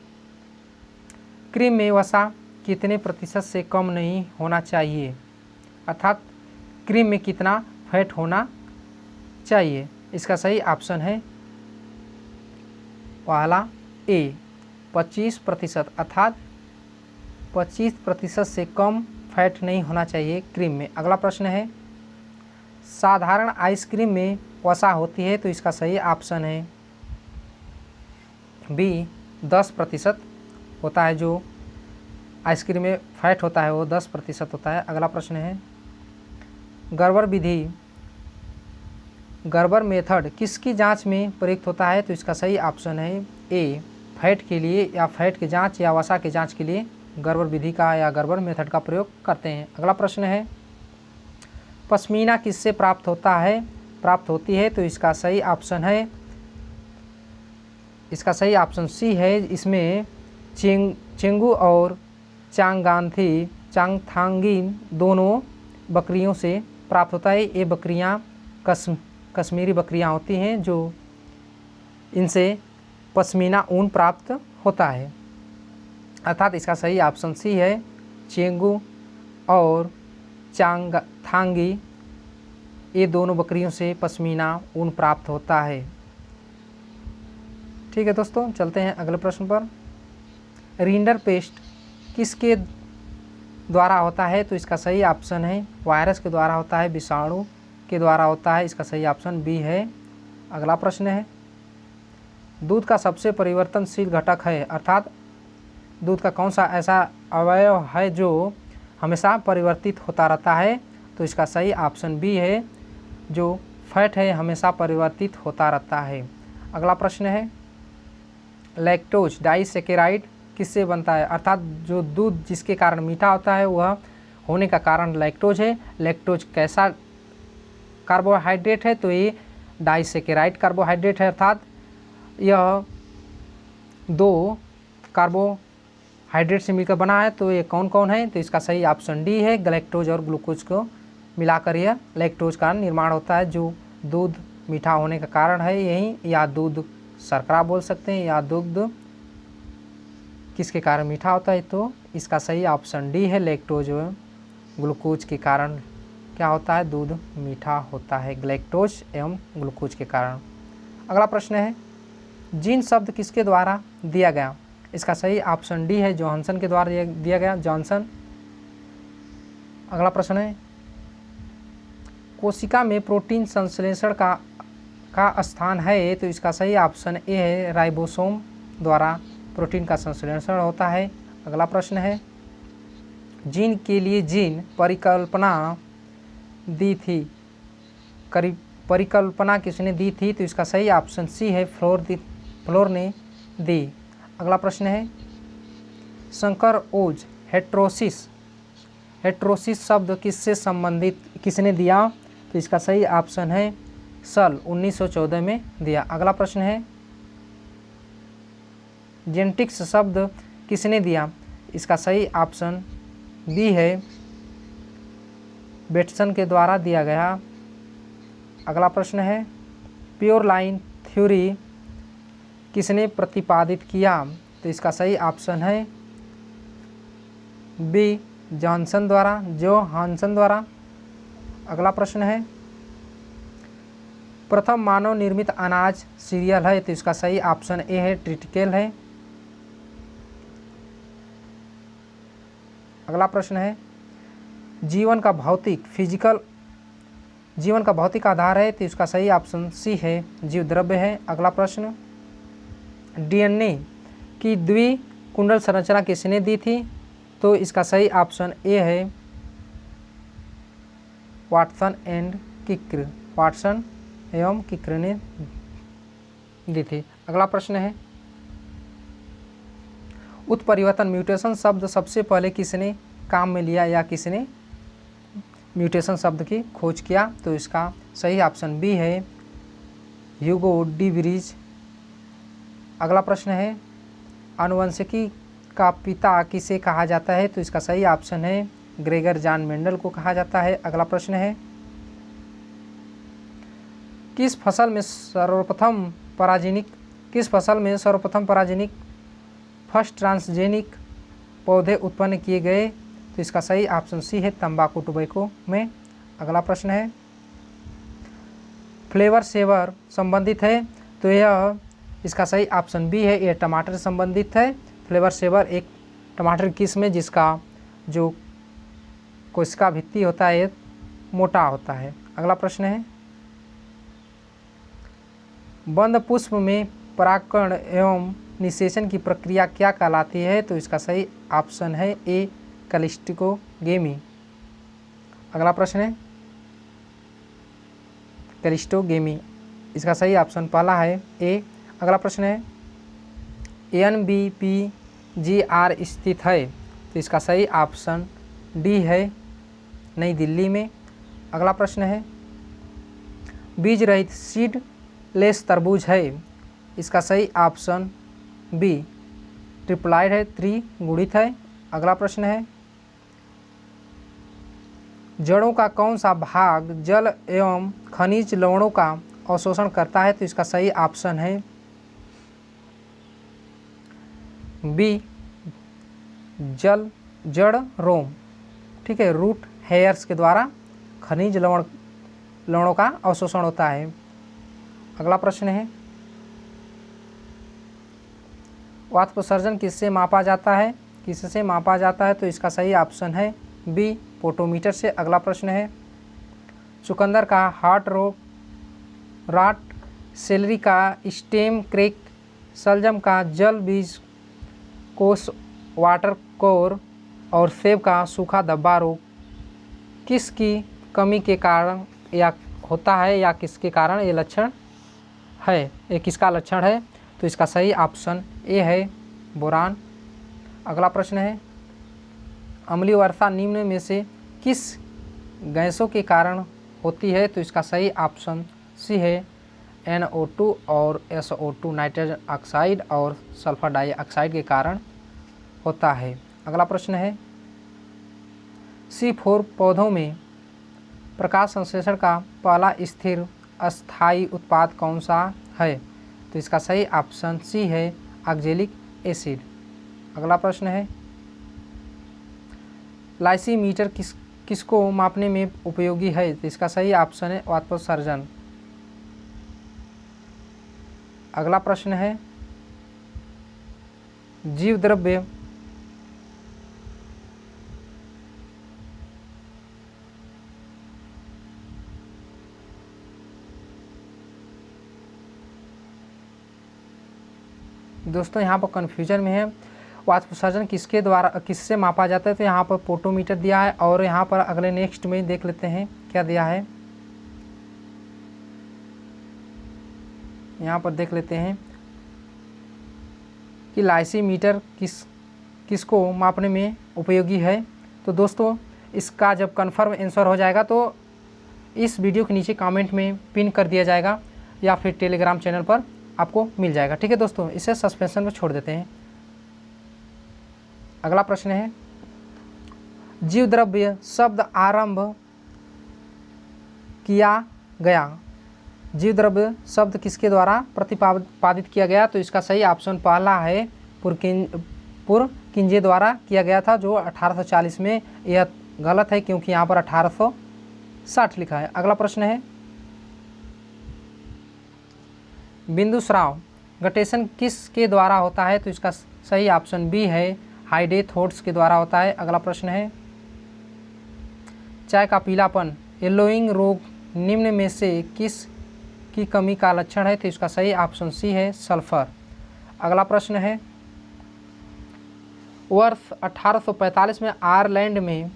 क्रीम में वसा कितने प्रतिशत से कम नहीं होना चाहिए, अर्थात क्रीम में कितना फैट होना चाहिए? इसका सही ऑप्शन है पहला ए, 25%, अर्थात 25% से कम फैट नहीं होना चाहिए क्रीम में। अगला प्रश्न है, साधारण आइसक्रीम में वसा होती है? तो इसका सही ऑप्शन है बी, 10% होता है। जो आइसक्रीम में फैट होता है वो 10% होता है। अगला प्रश्न है, गर्बर मेथड किसकी जांच में प्रयुक्त होता है? तो इसका सही ऑप्शन है ए, फैट के लिए या फैट की जांच या वसा की जांच के लिए गर्बर विधि का या गर्बर मेथड का प्रयोग करते हैं। अगला प्रश्न है, पश्मीना किससे प्राप्त होती है? तो इसका सही ऑप्शन सी है। इसमें चेंगू और चांगथांगी दोनों बकरियों से प्राप्त होता है। ये बकरियां कश्मीरी बकरियां होती हैं जो इनसे पश्मीना ऊन प्राप्त होता है। अर्थात इसका सही ऑप्शन सी है, चेंगू और चांगथांगी ये दोनों बकरियों से पश्मीना ऊन प्राप्त होता है। ठीक है दोस्तों, चलते हैं अगले प्रश्न पर। रिंडरपेस्ट किसके द्वारा होता है? तो इसका सही ऑप्शन है वायरस के द्वारा होता है, विषाणु के द्वारा होता है। इसका सही ऑप्शन बी है। अगला प्रश्न है, दूध का सबसे परिवर्तनशील घटक है, अर्थात दूध का कौन सा ऐसा अवयव है जो हमेशा परिवर्तित होता रहता है? तो इसका सही ऑप्शन बी है, जो फैट है हमेशा परिवर्तित होता रहता है। अगला प्रश्न है, लैक्टोज डाइसैकेराइड किससे बनता है? अर्थात जो दूध जिसके कारण मीठा होता है वह होने का कारण लैक्टोज है। लैक्टोज कैसा कार्बोहाइड्रेट है? तो ये डाइसैकेराइड कार्बोहाइड्रेट है, अर्थात यह 2 कार्बोहाइड्रेट से मिलकर बना है। तो ये कौन कौन है? तो इसका सही ऑप्शन डी है, गैलेक्टोज और ग्लूकोज को मिलाकर यह लैक्टोज का निर्माण होता है, जो दूध मीठा होने का कारण है यही, या दूध शर्करा बोल सकते हैं, या दुग्ध किसके कारण मीठा होता है? तो इसका सही ऑप्शन डी है, लैक्टोज ग्लूकोज के कारण क्या होता है? दूध मीठा होता है, ग्लैक्टोज एवं ग्लूकोज के कारण। अगला प्रश्न है, जीन शब्द किसके द्वारा दिया गया? इसका सही ऑप्शन डी है, जॉनसन के द्वारा दिया गया, जॉनसन। अगला प्रश्न है, कोशिका में प्रोटीन संश्लेषण का स्थान है? तो इसका सही ऑप्शन ए है, राइबोसोम द्वारा प्रोटीन का संश्लेषण होता है। अगला प्रश्न है, जीन के लिए जीन परिकल्पना दी थी, परिकल्पना किसने दी थी? तो इसका सही ऑप्शन सी है, फ्लोर ने दी। अगला प्रश्न है, संकर ओज हेट्रोसिस शब्द किसने दिया? तो इसका सही ऑप्शन है, सल 1914 में दिया। अगला प्रश्न है, जेनेटिक्स शब्द किसने दिया? इसका सही ऑप्शन बी है, बेटसन के द्वारा दिया गया। अगला प्रश्न है, प्योर लाइन थ्योरी किसने प्रतिपादित किया? तो इसका सही ऑप्शन है बी, जॉनसन द्वारा। अगला प्रश्न है, प्रथम मानव निर्मित अनाज सीरियल है? तो इसका सही ऑप्शन ए है, ट्रिटिकेल है। अगला प्रश्न है, जीवन का भौतिक आधार है? तो इसका सही ऑप्शन सी है, जीव द्रव्य है। अगला प्रश्न, डीएनए की द्विकुंडल संरचना किसने दी थी? तो इसका सही ऑप्शन ए है, वाटसन एवं किक्र ने दी थी। अगला प्रश्न है, उत्परिवर्तन म्यूटेशन शब्द सबसे पहले किसने काम में लिया या किसने म्यूटेशन शब्द की खोज किया? तो इसका सही ऑप्शन बी है, ह्यूगो डी ब्रीज। अगला प्रश्न है, आनुवंशिकी का पिता किसे कहा जाता है? तो इसका सही ऑप्शन है, ग्रेगर जॉन मेंडल को कहा जाता है। अगला प्रश्न है, किस फसल में सर्वप्रथम पराजिनिक फर्स्ट ट्रांसजेनिक पौधे उत्पन्न किए गए? तो इसका सही ऑप्शन सी है, तंबाकू टोबैको में। अगला प्रश्न है, फ्लेवर सेवर संबंधित है? तो यह इसका सही ऑप्शन बी है, यह टमाटर से संबंधित है। फ्लेवर सेवर एक टमाटर की किस्म है जिसका जो कोशिका भित्ति होता है मोटा होता है। अगला प्रश्न है, बंद पुष्प में परागकण एवं निषेचन की प्रक्रिया क्या कहलाती है? तो इसका सही ऑप्शन है ए, कैलिस्टोगेमी। अगला प्रश्न है, कैलिस्टोगेमी, इसका सही ऑप्शन पहला है ए। अगला प्रश्न है, NBPGR स्थित है? तो इसका सही ऑप्शन डी है, नई दिल्ली में। अगला प्रश्न है, बीज रहित सीडलेस तरबूज है, इसका सही ऑप्शन बी ट्रिप्लाइड है, त्रिगुणित है। अगला प्रश्न है, जड़ों का कौन सा भाग जल एवं खनिज लवणों का अवशोषण करता है, तो इसका सही ऑप्शन है बी जड़ रोम, ठीक है, रूट हेयर्स के द्वारा खनिज लवणों का अवशोषण होता है। अगला प्रश्न है, वाष्पोत्सर्जन किससे मापा जाता है, किससे मापा जाता है, तो इसका सही ऑप्शन है बी पोटोमीटर से। अगला प्रश्न है, चुकंदर का हार्ट राट, सेलरी का स्टेम क्रैक, शलजम का जल बीज कोष वाटर कोर और सेब का सूखा धब्बा रोग किसकी कमी के कारण या होता है, या किसके कारण ये लक्षण है, ये किसका लक्षण है, तो इसका सही ऑप्शन ए है बोरान। अगला प्रश्न है, अम्लीय वर्षा निम्न में से किस गैसों के कारण होती है, तो इसका सही ऑप्शन सी है NO2 और SO2 नाइट्रोजन ऑक्साइड और सल्फर डाइऑक्साइड के कारण होता है। अगला प्रश्न है, C4 पौधों में प्रकाश संश्लेषण का पहला स्थिर अस्थायी उत्पाद कौन सा है, तो इसका सही ऑप्शन सी है ऑक्जेलिक एसिड। अगला प्रश्न है, लाइसीमीटर किसको मापने में उपयोगी है, तो इसका सही ऑप्शन है वाष्पोत्सर्जन। अगला प्रश्न है, जीव द्रव्य दोस्तों यहाँ पर कन्फ्यूजन में है, वाष्पोत्सर्जन किससे मापा जाता है, तो यहाँ पर पोटोमीटर दिया है, और यहाँ पर अगले नेक्स्ट में देख लेते हैं क्या दिया है। यहाँ पर देख लेते हैं कि लाइसीमीटर किसको मापने में उपयोगी है। तो दोस्तों इसका जब कंफर्म आंसर हो जाएगा तो इस वीडियो के नीचे कमेंट में पिन कर दिया जाएगा, या फिर टेलीग्राम चैनल पर आपको मिल जाएगा, ठीक है दोस्तों, इसे सस्पेंशन में छोड़ देते हैं। अगला प्रश्न है, जीव द्रव्य शब्द आरंभ किया गया, जीव द्रव्य शब्द किसके द्वारा प्रतिपादित किया गया, तो इसका सही ऑप्शन पहला है पुरकिंजे द्वारा किया गया था, जो 1840 में। यह गलत है क्योंकि यहाँ पर 1860 लिखा है। अगला प्रश्न है, बिंदुस्राव गटेशन किसके द्वारा होता है, तो इसका सही ऑप्शन बी है हाइडेथोड्स के द्वारा होता है। अगला प्रश्न है, चाय का पीलापन येलोइंग रोग निम्न में से किस की कमी का लक्षण है, तो इसका सही ऑप्शन सी है सल्फर। अगला प्रश्न है, वर्ष 1845 में आयरलैंड में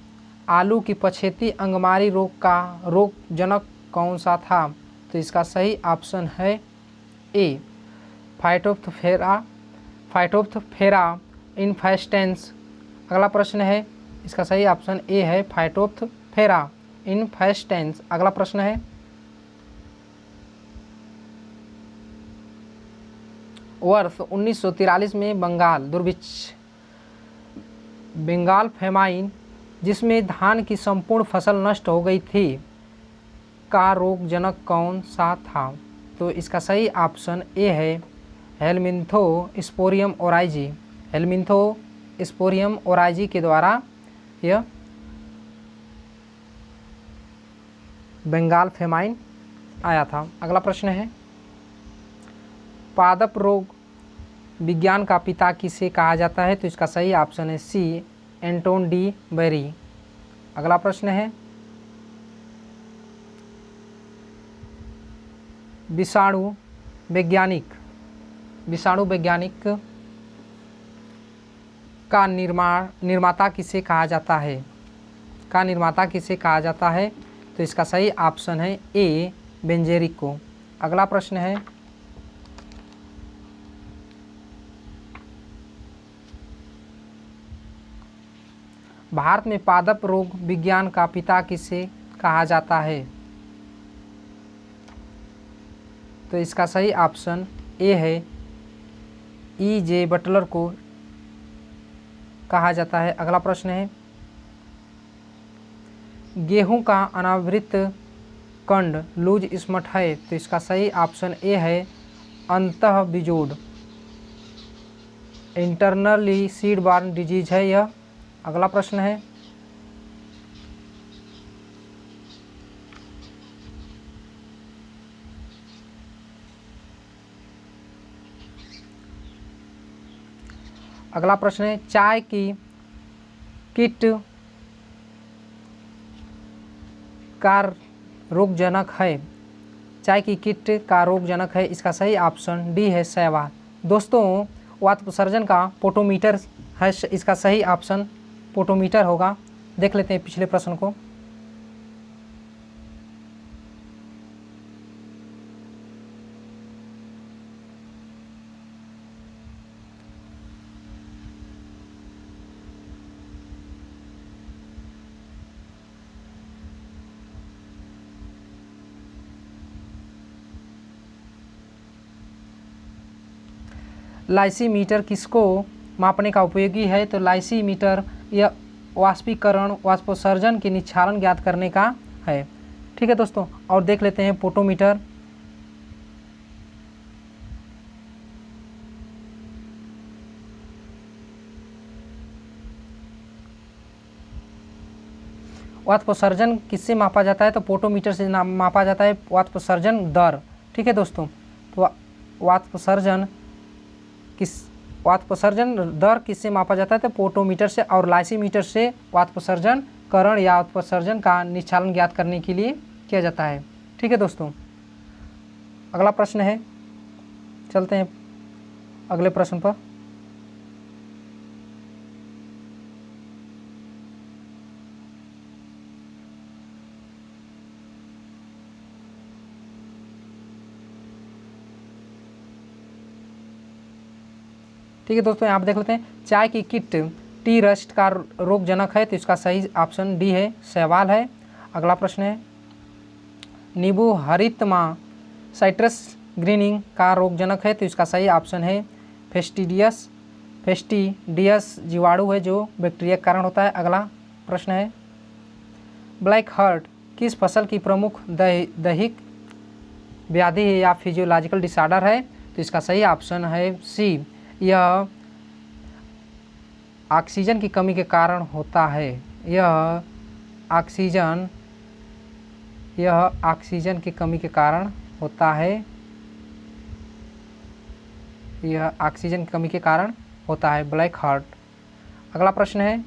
आलू की पछेती अंगमारी रोग का रोगजनक कौन सा था, तो इसका सही ऑप्शन है ए फाइटोप्थेरा इन्फेस्टेंस। अगला प्रश्न है, इसका सही ऑप्शन ए है फाइटोप्थेरा इन्फेस्टेंस। अगला प्रश्न है, वर्ष 1943 में बंगाल फेमाइन जिसमें धान की संपूर्ण फसल नष्ट हो गई थी का रोगजनक कौन सा था, तो इसका सही ऑप्शन ए है हेलमिंथोस्पोरियम ओराइजी। हेलमिंथोस्पोरियम ओराइजी के द्वारा यह बंगाल फेमाइन आया था। अगला प्रश्न है, पादप रोग विज्ञान का पिता किसे कहा जाता है, तो इसका सही ऑप्शन है सी एंटोन डी बेरी। अगला प्रश्न है, विषाणु वैज्ञानिक का निर्माता किसे कहा जाता है, तो इसका सही ऑप्शन है ए बेंजेरिको। अगला प्रश्न है, भारत में पादप रोग विज्ञान का पिता किसे कहा जाता है? तो इसका सही ऑप्शन ए है, E.J. बटलर को कहा जाता है। अगला प्रश्न है, गेहूं का अनावृत कंड लूज स्मट है, तो इसका सही ऑप्शन ए है, अंतः बिजोड़, इंटरनली सीड बॉर्न डिजीज है यह। अगला प्रश्न है, अगला प्रश्न है, चाय की किट का रोगजनक है? चाय की किट का रोगजनक है, इसका सही ऑप्शन डी है, शैवाल। दोस्तों, वातविसर्जन का पोटोमीटर है, इसका सही ऑप्शन पोटोमीटर होगा। देख लेते हैं पिछले प्रश्न को। लाइसीमीटर किसको मापने का उपयोगी है? तो लाइसीमीटर यह वाष्पीकरण वाष्पोत्सर्जन के निच्छालन ज्ञात करने का है। ठीक है दोस्तों, और देख लेते हैं पोटोमीटर। वाष्पोत्सर्जन किससे मापा जाता है? तो पोटोमीटर से मापा जाता है वाष्पोत्सर्जन दर। ठीक है दोस्तों, तो वाष्पोत्सर्जन दर किससे मापा जाता है? तो पोटोमीटर से, और लाइसीमीटर से वाष्पोत्सर्जन करण या वाष्पोत्सर्जन का निच्छालन ज्ञात करने के लिए किया जाता है। ठीक है दोस्तों, अगला प्रश्न है, चलते हैं अगले प्रश्न पर। ठीक है दोस्तों, यहाँ पर देख लेते हैं, चाय की किट टी रस्ट का रोगजनक है, तो इसका सही ऑप्शन डी है, शैवाल है। अगला प्रश्न है, नींबू हरितमा साइट्रस ग्रीनिंग का रोगजनक है, तो इसका सही ऑप्शन है, फेस्टिडियस जीवाणु है जो बैक्टीरिया के कारण होता है। अगला प्रश्न है, ब्लैक हार्ट किस फसल की प्रमुख दैहिक व्याधि है या फिजियोलॉजिकल डिसऑर्डर है? तो इसका सही ऑप्शन है सी, यह ऑक्सीजन की कमी के कारण होता है। यह ऑक्सीजन की कमी के कारण होता है। यह ऑक्सीजन की कमी के कारण होता है, ब्लैक हार्ट। अगला प्रश्न है,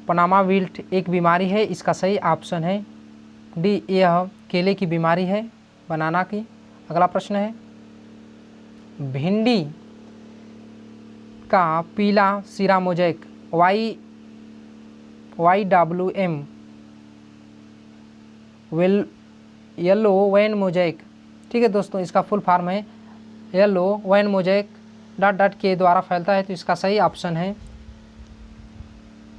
पनामा विल्ट एक बीमारी है, इसका सही ऑप्शन है डी, यह केले की बीमारी है, बनाना की। अगला प्रश्न है, भिंडी का पीला सिरा mosaic YWM yellow vein mosaic, ठीक है दोस्तों, इसका फुल फॉर्म है येलो वैन मोज़ेक ... के द्वारा फैलता है, तो इसका सही ऑप्शन है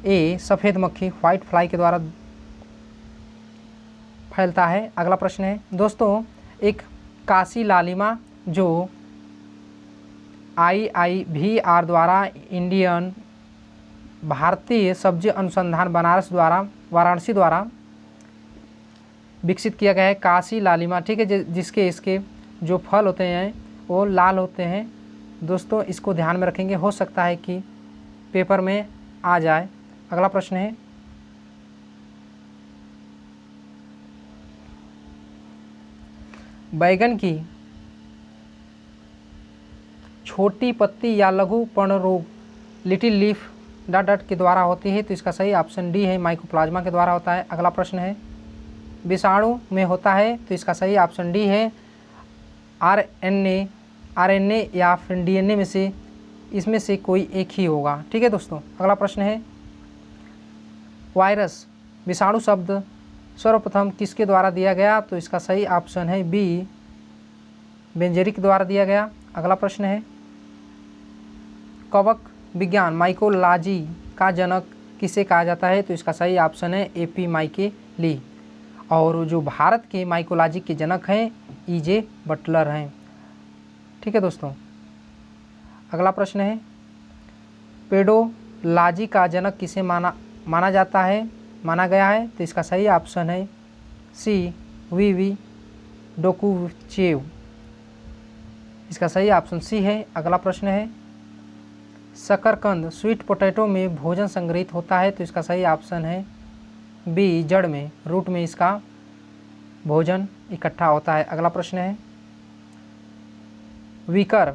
ए, सफ़ेद मक्खी व्हाइट फ्लाई के द्वारा फैलता है। अगला प्रश्न है दोस्तों, एक काशी लालिमा जो IIVR द्वारा इंडियन भारतीय सब्जी अनुसंधान वाराणसी द्वारा विकसित किया गया है, काशी लालिमा। ठीक है, जिसके इसके जो फल होते हैं वो लाल होते हैं। दोस्तों, इसको ध्यान में रखेंगे, हो सकता है कि पेपर में आ जाए। अगला प्रश्न है, बैगन की छोटी पत्ती या लघु पर्ण रोग लिटिल लीफ ... के द्वारा होती है, तो इसका सही ऑप्शन डी है, माइकोप्लाज्मा के द्वारा होता है। अगला प्रश्न है, विषाणु में होता है, तो इसका सही ऑप्शन डी है, RNA या फिर DNA में से इसमें से कोई एक ही होगा। ठीक है दोस्तों, अगला प्रश्न है, वायरस विषाणु शब्द सर्वप्रथम किसके द्वारा दिया गया? तो इसका सही ऑप्शन है बी, बेंजेरिक द्वारा दिया गया। अगला प्रश्न है, कवक विज्ञान माइकोलॉजी का जनक किसे कहा जाता है? तो इसका सही ऑप्शन है AP माइकेली। और जो भारत के माइकोलॉजी के जनक हैं EJ बटलर हैं। ठीक है दोस्तों, अगला प्रश्न है पेडोलॉजी का जनक किसे माना गया है? तो इसका सही ऑप्शन है CVV डोकुचेव। इसका सही ऑप्शन C है। अगला प्रश्न है शकरकंद स्वीट पोटैटो में भोजन संग्रहित होता है? तो इसका सही ऑप्शन है B जड़ में, रूट में इसका भोजन इकट्ठा होता है। अगला प्रश्न है वीकर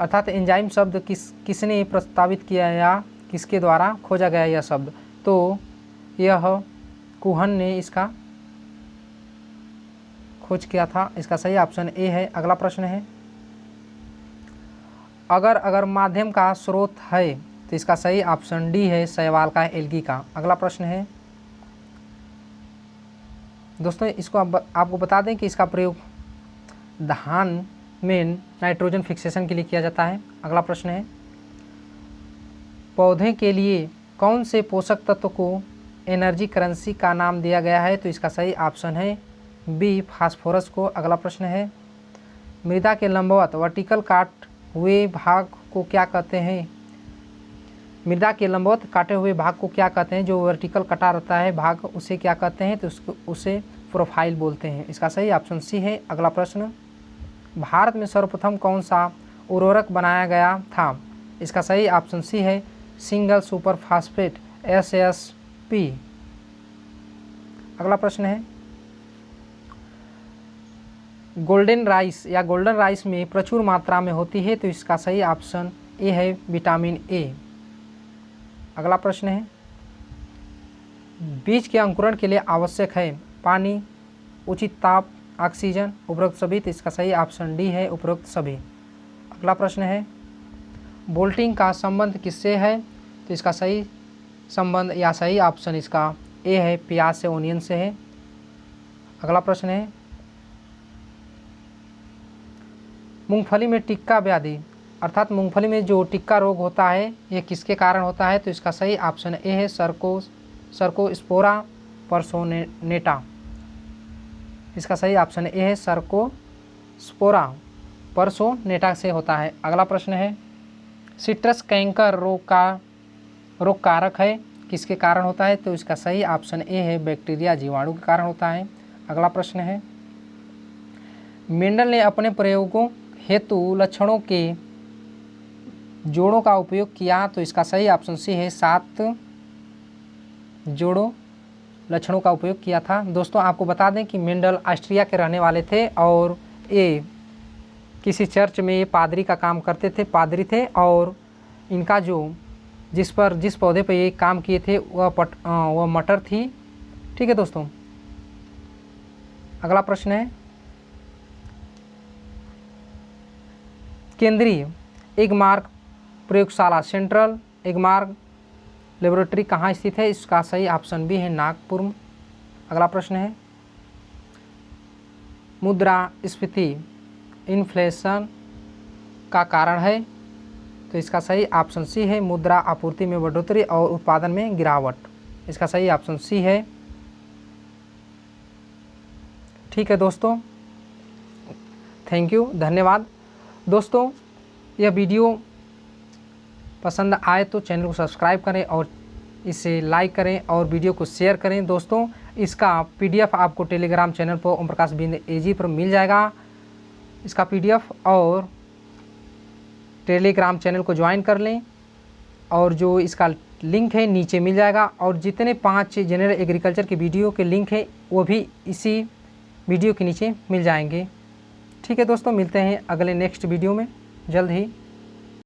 अर्थात एंजाइम शब्द किसने प्रस्तावित किया या किसके द्वारा खोजा गया यह शब्द? तो यह कुहन ने इसका खोज किया था। इसका सही ऑप्शन A है। अगला प्रश्न है अगर माध्यम का स्रोत है? तो इसका सही ऑप्शन D है, शैवाल का, एल्गी का। अगला प्रश्न है दोस्तों, इसको आपको बता दें कि इसका प्रयोग धान में नाइट्रोजन फिक्सेशन के लिए किया जाता है। अगला प्रश्न है पौधे के लिए कौन से पोषक तत्व को एनर्जी करेंसी का नाम दिया गया है? तो इसका सही ऑप्शन है B फास्फोरस को। अगला प्रश्न है मृदा के लंबवत वर्टिकल काट हुए भाग को क्या कहते हैं? मृदा के लंबवत काटे हुए भाग को क्या कहते हैं? जो वर्टिकल कटा रहता है भाग, उसे क्या कहते हैं? तो उसे प्रोफाइल बोलते हैं। इसका सही ऑप्शन C है। अगला प्रश्न भारत में सर्वप्रथम कौन सा उर्वरक बनाया गया था? इसका सही ऑप्शन C है, सिंगल सुपर फास्फेट SSP। अगला प्रश्न है गोल्डन राइस में प्रचुर मात्रा में होती है? तो इसका सही ऑप्शन A है, विटामिन A। अगला प्रश्न है बीज के अंकुरण के लिए आवश्यक है पानी, उचित ताप, ऑक्सीजन, उपरोक्त सभी? तो इसका सही ऑप्शन D है, उपरोक्त सभी। अगला प्रश्न है बोल्टिंग का संबंध किससे है? तो इसका सही संबंध या सही ऑप्शन इसका A है, प्याज से, ओनियन से है। अगला प्रश्न है मूंगफली में टिक्का व्याधि अर्थात मूंगफली में जो टिक्का रोग होता है यह किसके कारण होता है? तो इसका सही ऑप्शन A है, सर्कोस्पोरा परसोनेटा। इसका सही ऑप्शन A है, सर्कोस्पोरा परसोनेटा से होता है। अगला प्रश्न है सिट्रस कैंकर रोग कारक है, किसके कारण होता है? तो इसका सही ऑप्शन A है, बैक्टीरिया जीवाणु के कारण होता है। अगला प्रश्न है मेंडल ने अपने प्रयोगों हेतु लक्षणों के जोड़ों का उपयोग किया? तो इसका सही ऑप्शन C है, 7 जोड़ों लक्षणों का उपयोग किया था। दोस्तों आपको बता दें कि मेंडल ऑस्ट्रिया के रहने वाले थे और ये किसी चर्च में ये पादरी का काम करते थे, पादरी थे। और इनका जिस पौधे पर ये काम किए थे वह मटर थी। ठीक है दोस्तों, अगला प्रश्न है केंद्रीय एगमार्क प्रयोगशाला सेंट्रल एगमार्क लेबोरेटरी कहाँ स्थित है? इसका सही ऑप्शन B है, नागपुर। अगला प्रश्न है मुद्रास्फीति इन्फ्लेशन का कारण है? तो इसका सही ऑप्शन C है, मुद्रा आपूर्ति में बढ़ोतरी और उत्पादन में गिरावट। इसका सही ऑप्शन C है। ठीक है दोस्तों, थैंक यू, धन्यवाद। दोस्तों यह वीडियो पसंद आए तो चैनल को सब्सक्राइब करें और इसे लाइक करें और वीडियो को शेयर करें। दोस्तों इसका PDF आपको टेलीग्राम चैनल पर ओम प्रकाश बिंद AG पर मिल जाएगा। इसका PDF और टेलीग्राम चैनल को ज्वाइन कर लें और जो इसका लिंक है नीचे मिल जाएगा। और जितने 5 जनरल एग्रीकल्चर के वीडियो के लिंक है वो भी इसी वीडियो के नीचे मिल जाएंगे। ठीक है दोस्तों, मिलते हैं अगले नेक्स्ट वीडियो में जल्द ही।